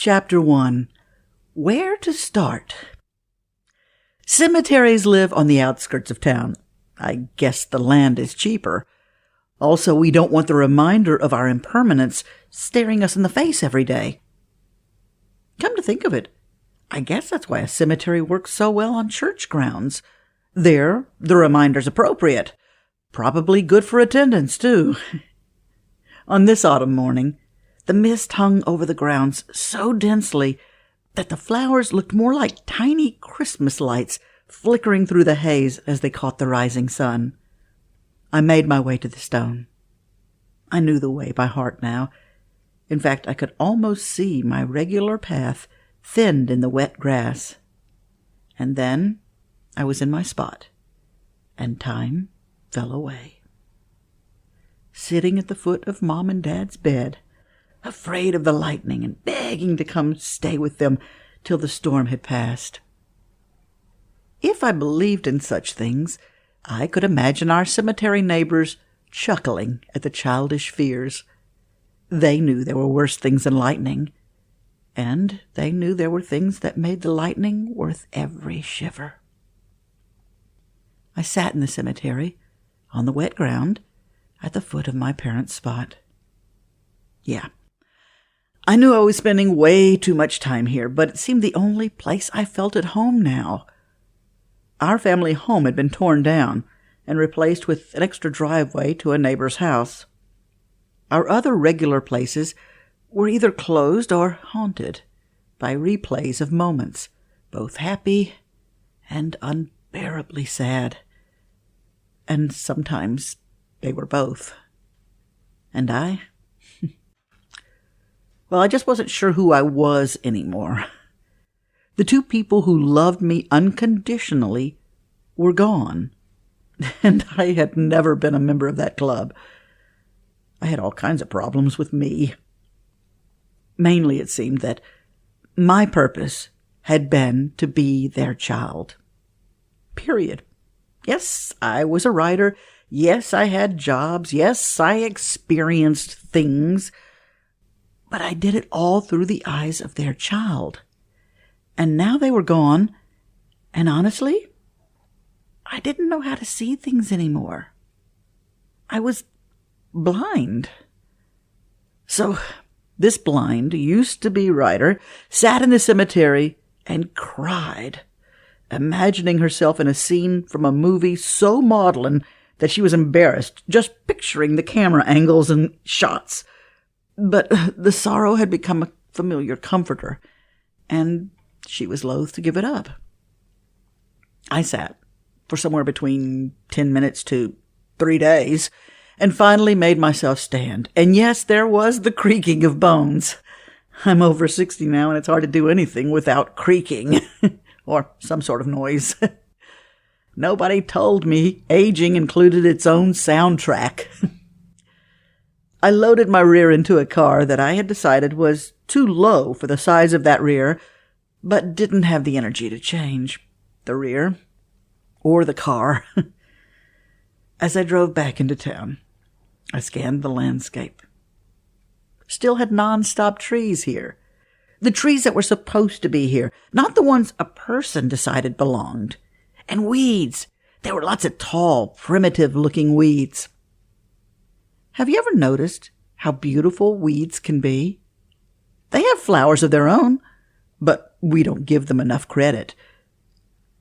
Chapter 1. Where to Start? Cemeteries live on the outskirts of town. I guess the land is cheaper. Also, we don't want the reminder of our impermanence staring us in the face every day. Come to think of it, I guess that's why a cemetery works so well on church grounds. There, the reminder's appropriate. Probably good for attendance, too. On this autumn morning, the mist hung over the grounds so densely that the flowers looked more like tiny Christmas lights flickering through the haze as they caught the rising sun. I made my way to the stone. I knew the way by heart now. In fact, I could almost see my regular path thinned in the wet grass. And then I was in my spot, and time fell away. Sitting at the foot of Mom and Dad's bed, afraid of the lightning and begging to come stay with them till the storm had passed. If I believed in such things, I could imagine our cemetery neighbors chuckling at the childish fears. They knew there were worse things than lightning, and they knew there were things that made the lightning worth every shiver. I sat in the cemetery, on the wet ground, at the foot of my parents' spot. Yeah, I knew I was spending way too much time here, but it seemed the only place I felt at home now. Our family home had been torn down and replaced with an extra driveway to a neighbor's house. Our other regular places were either closed or haunted by replays of moments, both happy and unbearably sad. And sometimes they were both. And I? Well, I just wasn't sure who I was anymore. The two people who loved me unconditionally were gone, and I had never been a member of that club. I had all kinds of problems with me. Mainly it seemed that my purpose had been to be their child. Period. Yes, I was a writer. Yes, I had jobs. Yes, I experienced things. But I did it all through the eyes of their child. And now they were gone, and honestly, I didn't know how to see things anymore. I was blind. So this blind, used-to-be writer sat in the cemetery and cried, imagining herself in a scene from a movie so maudlin that she was embarrassed just picturing the camera angles and shots. But the sorrow had become a familiar comforter, and she was loath to give it up. I sat for somewhere between 10 minutes to 3 days, and finally made myself stand. And yes, there was the creaking of bones. I'm over 60 now, and it's hard to do anything without creaking, or some sort of noise. Nobody told me aging included its own soundtrack. I loaded my rear into a car that I had decided was too low for the size of that rear, but didn't have the energy to change the rear or the car. As I drove back into town, I scanned the landscape. Still had non-stop trees here. The trees that were supposed to be here, not the ones a person decided belonged. And weeds. There were lots of tall, primitive-looking weeds. Have you ever noticed how beautiful weeds can be? They have flowers of their own, but we don't give them enough credit.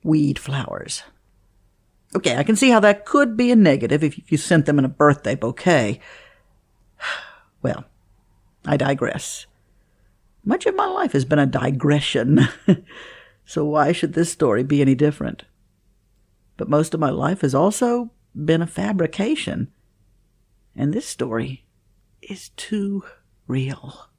Weed flowers. Okay, I can see how that could be a negative if you sent them in a birthday bouquet. Well, I digress. Much of my life has been a digression, so why should this story be any different? But most of my life has also been a fabrication. And this story is too real.